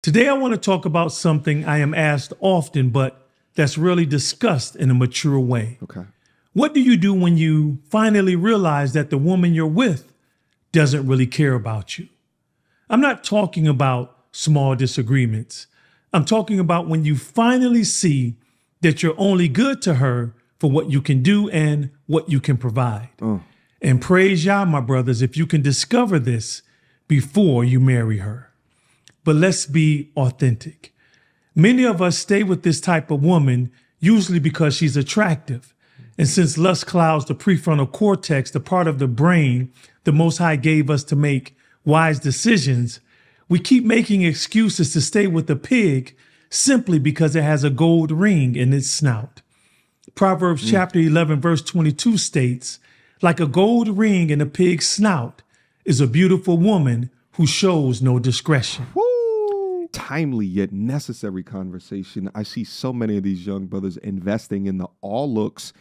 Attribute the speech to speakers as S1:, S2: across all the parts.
S1: Today, I want to talk about something I am asked often, but that's rarely discussed in a mature way.
S2: Okay.
S1: What do you do when you finally realize that the woman you're with doesn't really care about you? I'm not talking about small disagreements. I'm talking about when you finally see that you're only good to her for what you can do and what you can provide. And praise Yah, my brothers, if you can discover this before you marry her. But let's be authentic. Many of us stay with this type of woman usually because she's attractive. And since lust clouds the prefrontal cortex, the part of the brain the Most High gave us to make wise decisions, we keep making excuses to stay with the pig simply because it has a gold ring in its snout. Proverbs chapter 11, verse 22 states, like a gold ring in a pig's snout is a beautiful woman who shows no discretion.
S2: Timely yet necessary conversation. I see so many of these young brothers investing in the all looks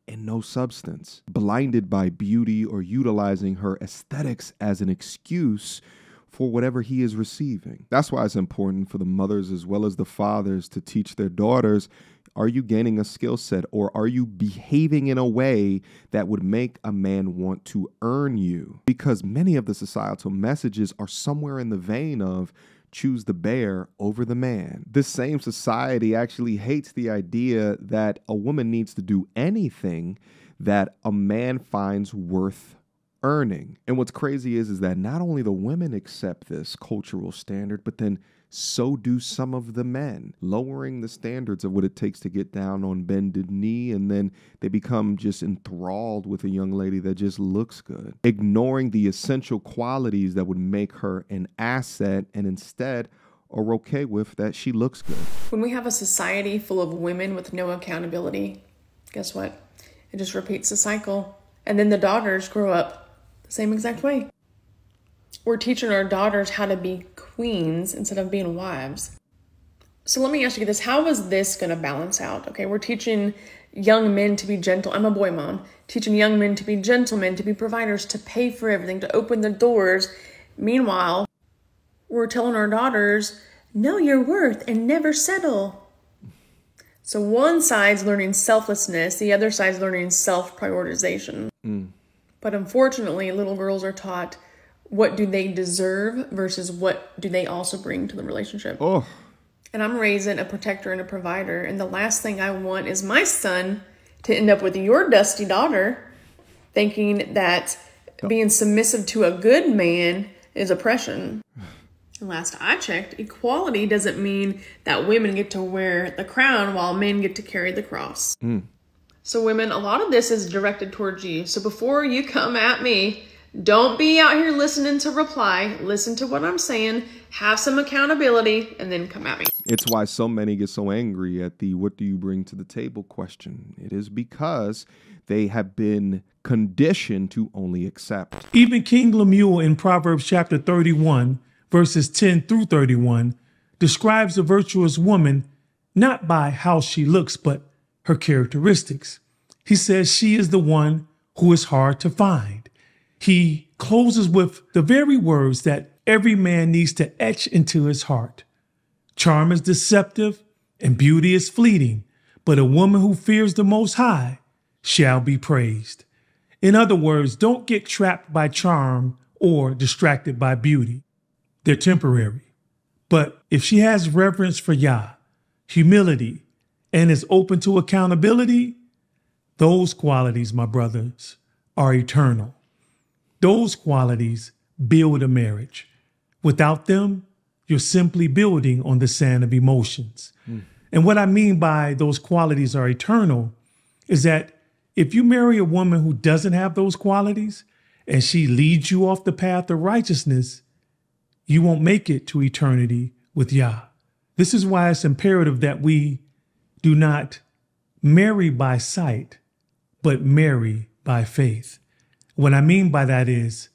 S2: and no substance, blinded by beauty or utilizing her aesthetics as an excuse for whatever he is receiving. That's why it's important for the mothers as well as the fathers to teach their daughters, are you gaining a skill set or are you behaving in a way that would make a man want to earn you? Because many of the societal messages are somewhere in the vein of choose the bear over the man. This same society actually hates the idea that a woman needs to do anything that a man finds worth earning. And what's crazy is that not only the women accept this cultural standard, but then so do some of the men, lowering the standards of what it takes to get down on bended knee. And then they become just enthralled with a young lady that just looks good, ignoring the essential qualities that would make her an asset and instead are okay with that she looks good.
S3: When we have a society full of women with no accountability, guess what? It just repeats the cycle. And then the daughters grow up the same exact way. We're teaching our daughters how to be queens instead of being wives. So let me ask you this. How is this going to balance out? Okay, we're teaching young men to be gentle. I'm a boy mom. Teaching young men to be gentlemen, to be providers, to pay for everything, to open the doors. Meanwhile, we're telling our daughters, know your worth and never settle. So one side's learning selflessness, the other side's learning self-prioritization. But unfortunately, little girls are taught what do they deserve versus what do they also bring to the relationship. And I'm raising a protector and a provider. And the last thing I want is my son to end up with your dusty daughter thinking that being submissive to a good man is oppression. And last I checked, equality doesn't mean that women get to wear the crown while men get to carry the cross. So women, a lot of this is directed towards you. So before you come at me, don't be out here listening to reply. Listen to what I'm saying. Have some accountability and then come at me.
S2: It's why so many get so angry at the what do you bring to the table question. It is because they have been conditioned to only accept.
S1: Even King Lemuel in Proverbs chapter 31, verses 10 through 31, describes a virtuous woman not by how she looks, but her characteristics. He says she is the one who is hard to find. He closes with the very words that every man needs to etch into his heart. Charm is deceptive and beauty is fleeting, but a woman who fears the Most High shall be praised. In other words, don't get trapped by charm or distracted by beauty. They're temporary. But if she has reverence for Yah, humility, and is open to accountability, those qualities, my brothers, are eternal. Those qualities build a marriage. Without them, you're simply building on the sand of emotions. And what I mean by those qualities are eternal is that if you marry a woman who doesn't have those qualities and she leads you off the path of righteousness, you won't make it to eternity with Yah. This is why it's imperative that we do not marry by sight, but marry by faith. What I mean by that is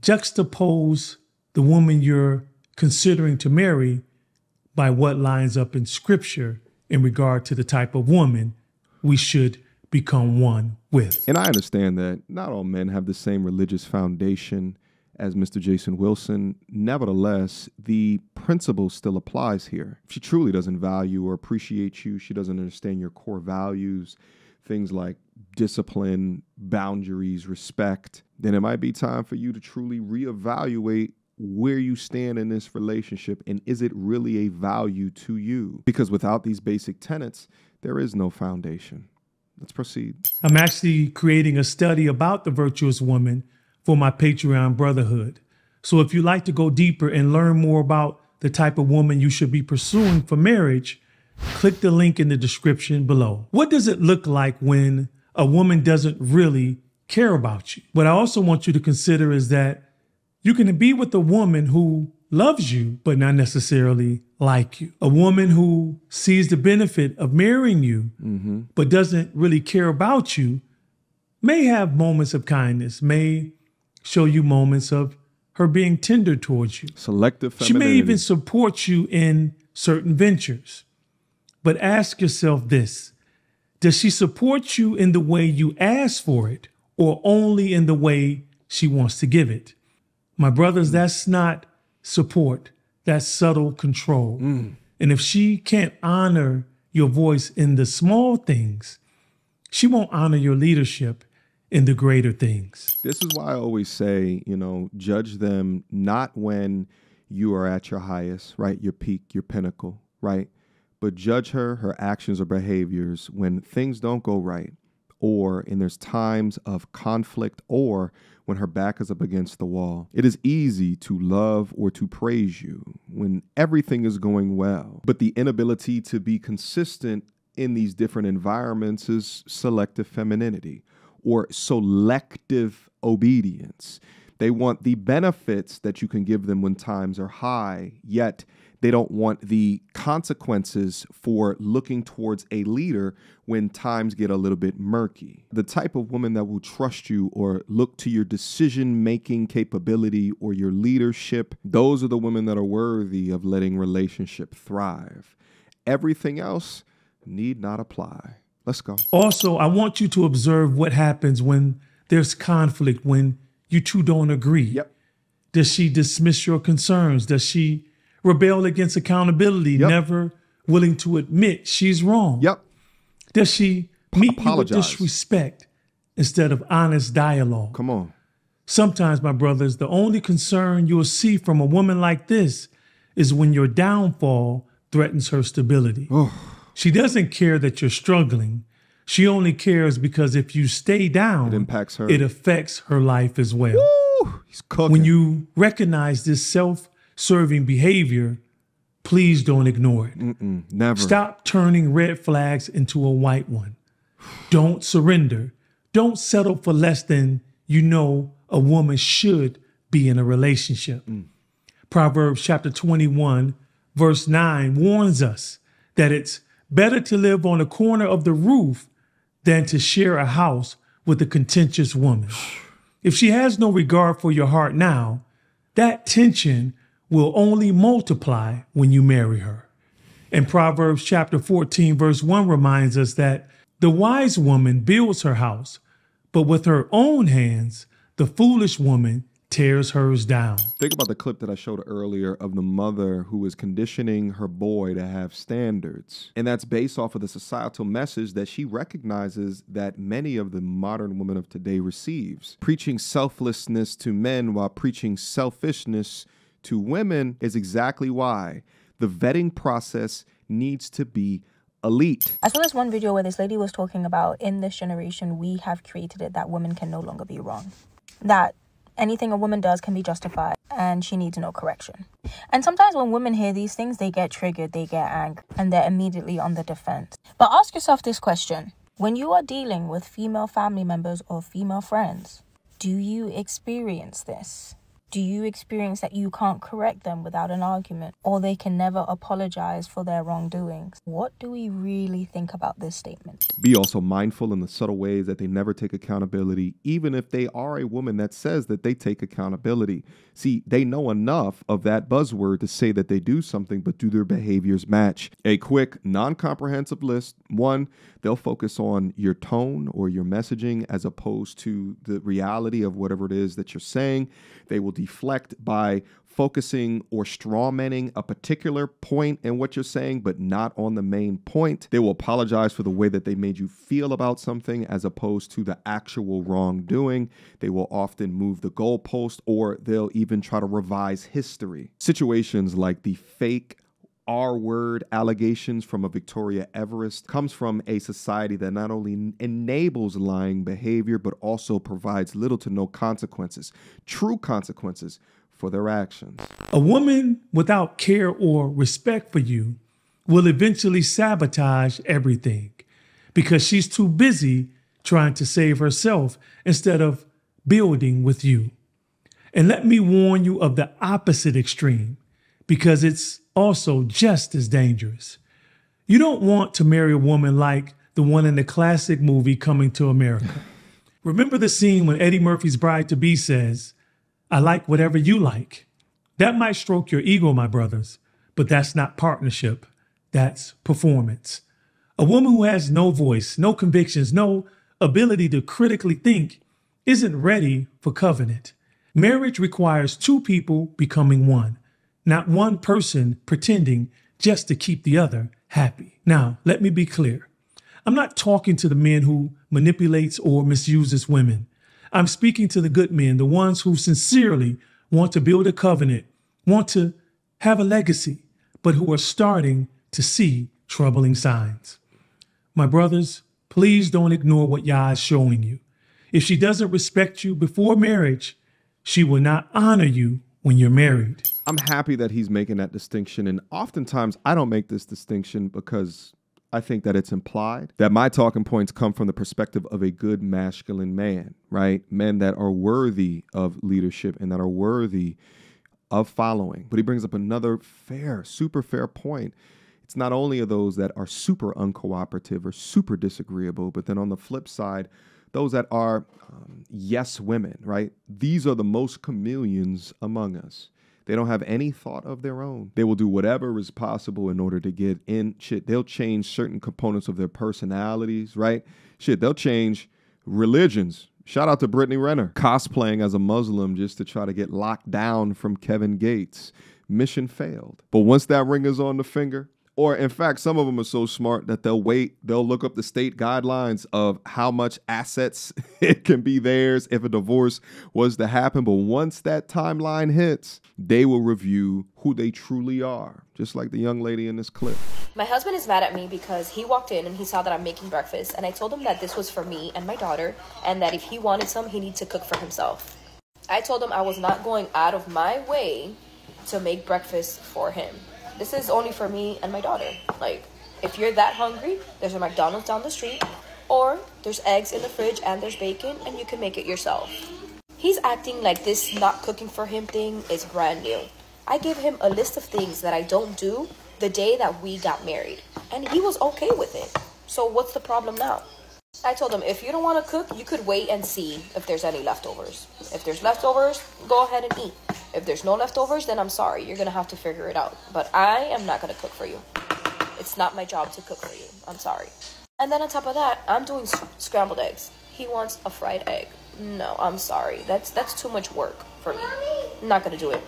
S1: juxtapose the woman you're considering to marry by what lines up in Scripture in regard to the type of woman we should become one with.
S2: And I understand that not all men have the same religious foundation as Mr. Jason Wilson. Nevertheless, the principle still applies here. If she truly doesn't value or appreciate you, she doesn't understand your core values, things like discipline, boundaries, respect, then it might be time for you to truly reevaluate where you stand in this relationship, and is it really a value to you? Because without these basic tenets, there is no foundation. Let's proceed.
S1: I'm actually creating a study about the virtuous woman for my Patreon brotherhood. So if you'd like to go deeper and learn more about the type of woman you should be pursuing for marriage, click the link in the description below. What does it look like when a woman doesn't really care about you? What I also want you to consider is that you can be with a woman who loves you, but not necessarily like you. A woman who sees the benefit of marrying you, but doesn't really care about you, may have moments of kindness, may show you moments of her being tender towards you.
S2: Selective
S1: femininity. She may even support you in certain ventures. But ask yourself this: does she support you in the way you ask for it, or only in the way she wants to give it? My brothers, that's not support. That's subtle control. And if she can't honor your voice in the small things, she won't honor your leadership in the greater things.
S2: This is why I always say, judge them not when you are at your highest, right? Your peak, your pinnacle, right? But judge her actions or behaviors when things don't go right, or in there's times of conflict, or when her back is up against the wall. It is easy to love or to praise you when everything is going well, but the inability to be consistent in these different environments is selective femininity or selective obedience. They want the benefits that you can give them when times are high, yet they don't want the consequences for looking towards a leader when times get a little bit murky. The type of woman that will trust you or look to your decision-making capability or your leadership, those are the women that are worthy of letting relationship thrive. Everything else need not apply. Let's go.
S1: Also, I want you to observe what happens when there's conflict, when you two don't agree.
S2: Yep.
S1: Does she dismiss your concerns? Does she rebel against accountability, never willing to admit she's wrong?
S2: Yep.
S1: Does she meet you with disrespect instead of honest dialogue?
S2: Come on.
S1: Sometimes, my brothers, the only concern you'll see from a woman like this is when your downfall threatens her stability. She doesn't care that you're struggling. She only cares because if you stay down,
S2: it impacts her.
S1: It affects her life as well.
S2: Woo! He's cooking.
S1: When you recognize this self-serving behavior, please don't ignore it.
S2: Never.
S1: Stop turning red flags into a white one. Don't surrender. Don't settle for less than you know a woman should be in a relationship. Proverbs chapter 21, verse 9 warns us that it's better to live on a corner of the roof than to share a house with a contentious woman. If she has no regard for your heart now, that tension will only multiply when you marry her. And Proverbs chapter 14, verse 1 reminds us that the wise woman builds her house, but with her own hands, the foolish woman tears hers down.
S2: Think about the clip that I showed earlier of the mother who is conditioning her boy to have standards. And that's based off of the societal message that she recognizes that many of the modern women of today receives. Preaching selflessness to men while preaching selfishness to women is exactly why the vetting process needs to be elite.
S4: I saw this one video where this lady was talking about, in this generation, we have created it that women can no longer be wrong. That anything a woman does can be justified and she needs no correction. And sometimes when women hear these things, they get triggered, they get angry, and they're immediately on the defense. But ask yourself this question. When you are dealing with female family members or female friends, do you experience this? Do you experience that you can't correct them without an argument, or they can never apologize for their wrongdoings? What do we really think about this statement?
S2: Be also mindful in the subtle ways that they never take accountability, even if they are a woman that says that they take accountability. See, they know enough of that buzzword to say that they do something, but do their behaviors match? A quick, non-comprehensive list. 1, they'll focus on your tone or your messaging as opposed to the reality of whatever it is that you're saying. They will deflect by focusing or strawmanning a particular point in what you're saying, but not on the main point. They will apologize for the way that they made you feel about something as opposed to the actual wrongdoing. They will often move the goalpost, or they'll even try to revise history. Situations like the fake R-word allegations from a Victoria Everest comes from a society that not only enables lying behavior, but also provides little to no consequences, true consequences for their actions.
S1: A woman without care or respect for you will eventually sabotage everything because she's too busy trying to save herself instead of building with you. And let me warn you of the opposite extreme, because it's also just as dangerous. You don't want to marry a woman like the one in the classic movie Coming to America. Remember the scene when Eddie Murphy's bride-to-be says, "I like whatever you like." That might stroke your ego, my brothers, but that's not partnership. That's performance. A woman who has no voice, no convictions, no ability to critically think isn't ready for covenant. Marriage requires two people becoming one, not one person pretending just to keep the other happy. Now, let me be clear. I'm not talking to the men who manipulates or misuses women. I'm speaking to the good men, the ones who sincerely want to build a covenant, want to have a legacy, but who are starting to see troubling signs. My brothers, please don't ignore what Yah is showing you. If she doesn't respect you before marriage, she will not honor you when you're married.
S2: I'm happy that he's making that distinction. And oftentimes I don't make this distinction because I think that it's implied that my talking points come from the perspective of a good masculine man, right? Men that are worthy of leadership and that are worthy of following. But he brings up another super fair point. It's not only of those that are super uncooperative or super disagreeable, but then on the flip side, those that are yes women, right? These are the most chameleons among us. They don't have any thought of their own. They will do whatever is possible in order to get in. Shit, they'll change certain components of their personalities, right? Shit, they'll change religions. Shout out to Brittany Renner, cosplaying as a Muslim just to try to get locked down from Kevin Gates. Mission failed. But once that ring is on the finger, or in fact, some of them are so smart that they'll look up the state guidelines of how much assets it can be theirs if a divorce was to happen. But once that timeline hits, they will review who they truly are, just like the young lady in this clip.
S5: My husband is mad at me because he walked in and he saw that I'm making breakfast, and I told him that this was for me and my daughter, and that if he wanted some, he needed to cook for himself. I told him I was not going out of my way to make breakfast for him. This is only for me and my daughter. Like, if you're that hungry, there's a McDonald's down the street, or there's eggs in the fridge and there's bacon and you can make it yourself. He's acting like this not cooking for him thing is brand new. I gave him a list of things that I don't do the day that we got married, and he was okay with it. So what's the problem now? I told him, if you don't want to cook, you could wait and see if there's any leftovers. If there's leftovers, go ahead and eat. If there's no leftovers, then I'm sorry. You're going to have to figure it out. But I am not going to cook for you. It's not my job to cook for you. I'm sorry. And then on top of that, I'm doing scrambled eggs. He wants a fried egg. No, I'm sorry. That's too much work for me. I'm not going to do it.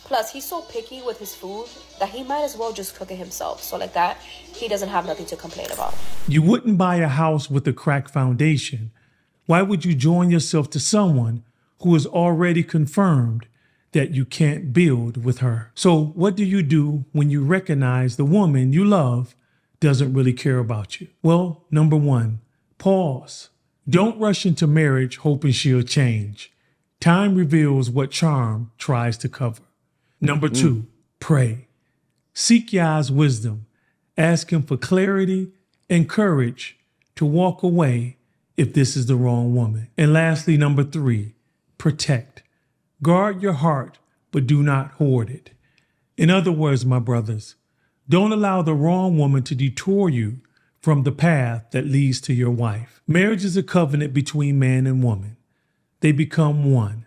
S5: Plus, he's so picky with his food that he might as well just cook it himself. So like that, he doesn't have nothing to complain about.
S1: You wouldn't buy a house with a cracked foundation. Why would you join yourself to someone who is already confirmed that you can't build with her? So what do you do when you recognize the woman you love doesn't really care about you? Well, number one, pause. Don't rush into marriage hoping she'll change. Time reveals what charm tries to cover. Number two, pray. Seek Yah's wisdom. Ask him for clarity and courage to walk away if this is the wrong woman. And lastly, number three, protect. Guard your heart, but do not hoard it. In other words, my brothers, don't allow the wrong woman to detour you from the path that leads to your wife. Marriage is a covenant between man and woman. They become one,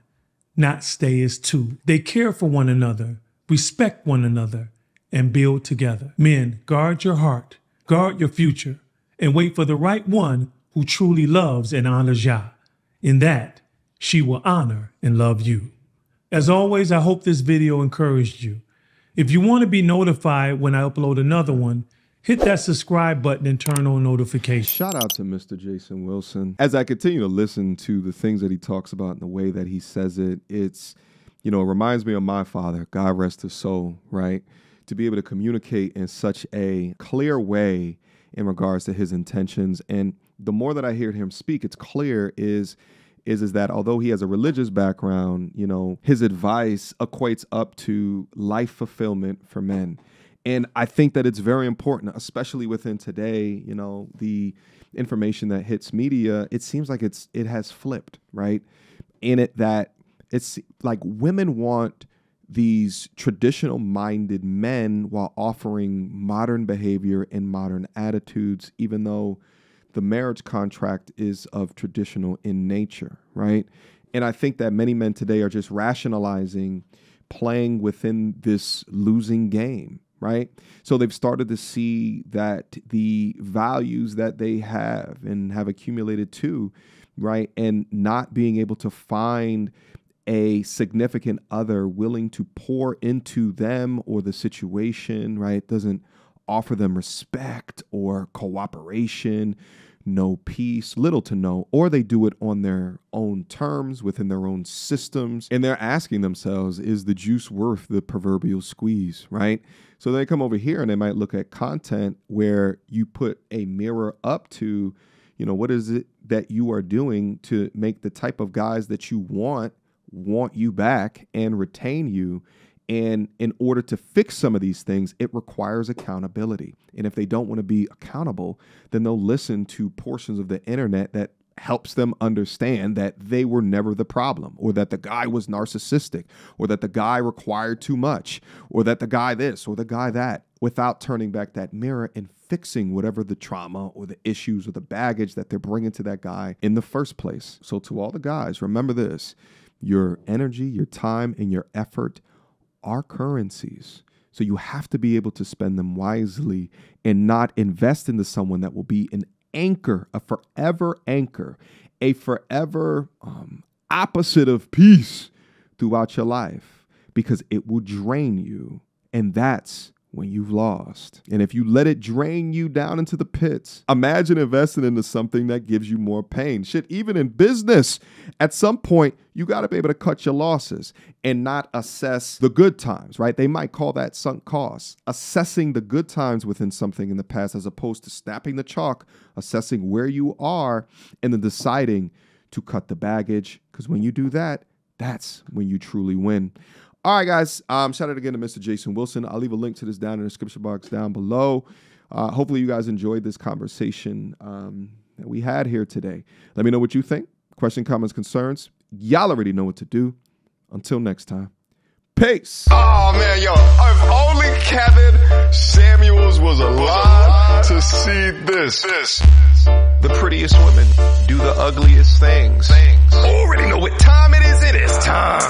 S1: not stay as two. They care for one another, respect one another, and build together. Men, guard your heart, guard your future, and wait for the right one who truly loves and honors Yah. In that, she will honor and love you. As always, I hope this video encouraged you. If you want to be notified when I upload another one, hit that subscribe button and turn on notifications.
S2: Shout out to Mr. Jason Wilson. As I continue to listen to the things that he talks about and the way that he says it, it's, it reminds me of my father, God rest his soul, right? To be able to communicate in such a clear way in regards to his intentions. And the more that I hear him speak, it's clear is that although he has a religious background, his advice equates up to life fulfillment for men. And I think that it's very important, especially within today, the information that hits media, it seems like it has flipped, right? In it that it's like women want these traditional minded men while offering modern behavior and modern attitudes, even though the marriage contract is of traditional in nature, right? And I think that many men today are just rationalizing playing within this losing game, right? So they've started to see that the values that they have and have accumulated to, right, and not being able to find a significant other willing to pour into them or the situation, right, doesn't offer them respect or cooperation, no peace, little to no, or they do it on their own terms within their own systems. And they're asking themselves, is the juice worth the proverbial squeeze, right? So they come over here and they might look at content where you put a mirror up to, what is it that you are doing to make the type of guys that you want you back and retain you. And in order to fix some of these things, it requires accountability. And if they don't want to be accountable, then they'll listen to portions of the internet that helps them understand that they were never the problem, or that the guy was narcissistic, or that the guy required too much, or that the guy this or the guy that, without turning back that mirror and fixing whatever the trauma or the issues or the baggage that they're bringing to that guy in the first place. So to all the guys, remember this: your energy, your time, and your effort are currencies. So you have to be able to spend them wisely and not invest into someone that will be an anchor, a forever opposite of peace throughout your life, because it will drain you. And that's when you've lost. And if you let it drain you down into the pits, imagine investing into something that gives you more pain. Shit, even in business, at some point, you got to be able to cut your losses and not assess the good times, right? They might call that sunk costs. Assessing the good times within something in the past, as opposed to snapping the chalk, assessing where you are, and then deciding to cut the baggage. Because when you do that, that's when you truly win. All right, guys, shout out again to Mr. Jason Wilson. I'll leave a link to this down in the description box down below. Hopefully you guys enjoyed this conversation that we had here today. Let me know what you think. Question, comments, concerns. Y'all already know what to do. Until next time. Peace.
S6: Oh, man, yo, if only Kevin Samuels was alive to see this. The prettiest women do the ugliest things. Already know what time it is. It is time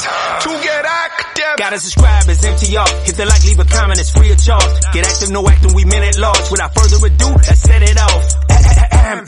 S6: to get active.
S7: Gotta subscribe, it's MTR. Hit the like, leave a comment, it's free of charge. Get active, no acting, we men at large. Without further ado, let's set it off.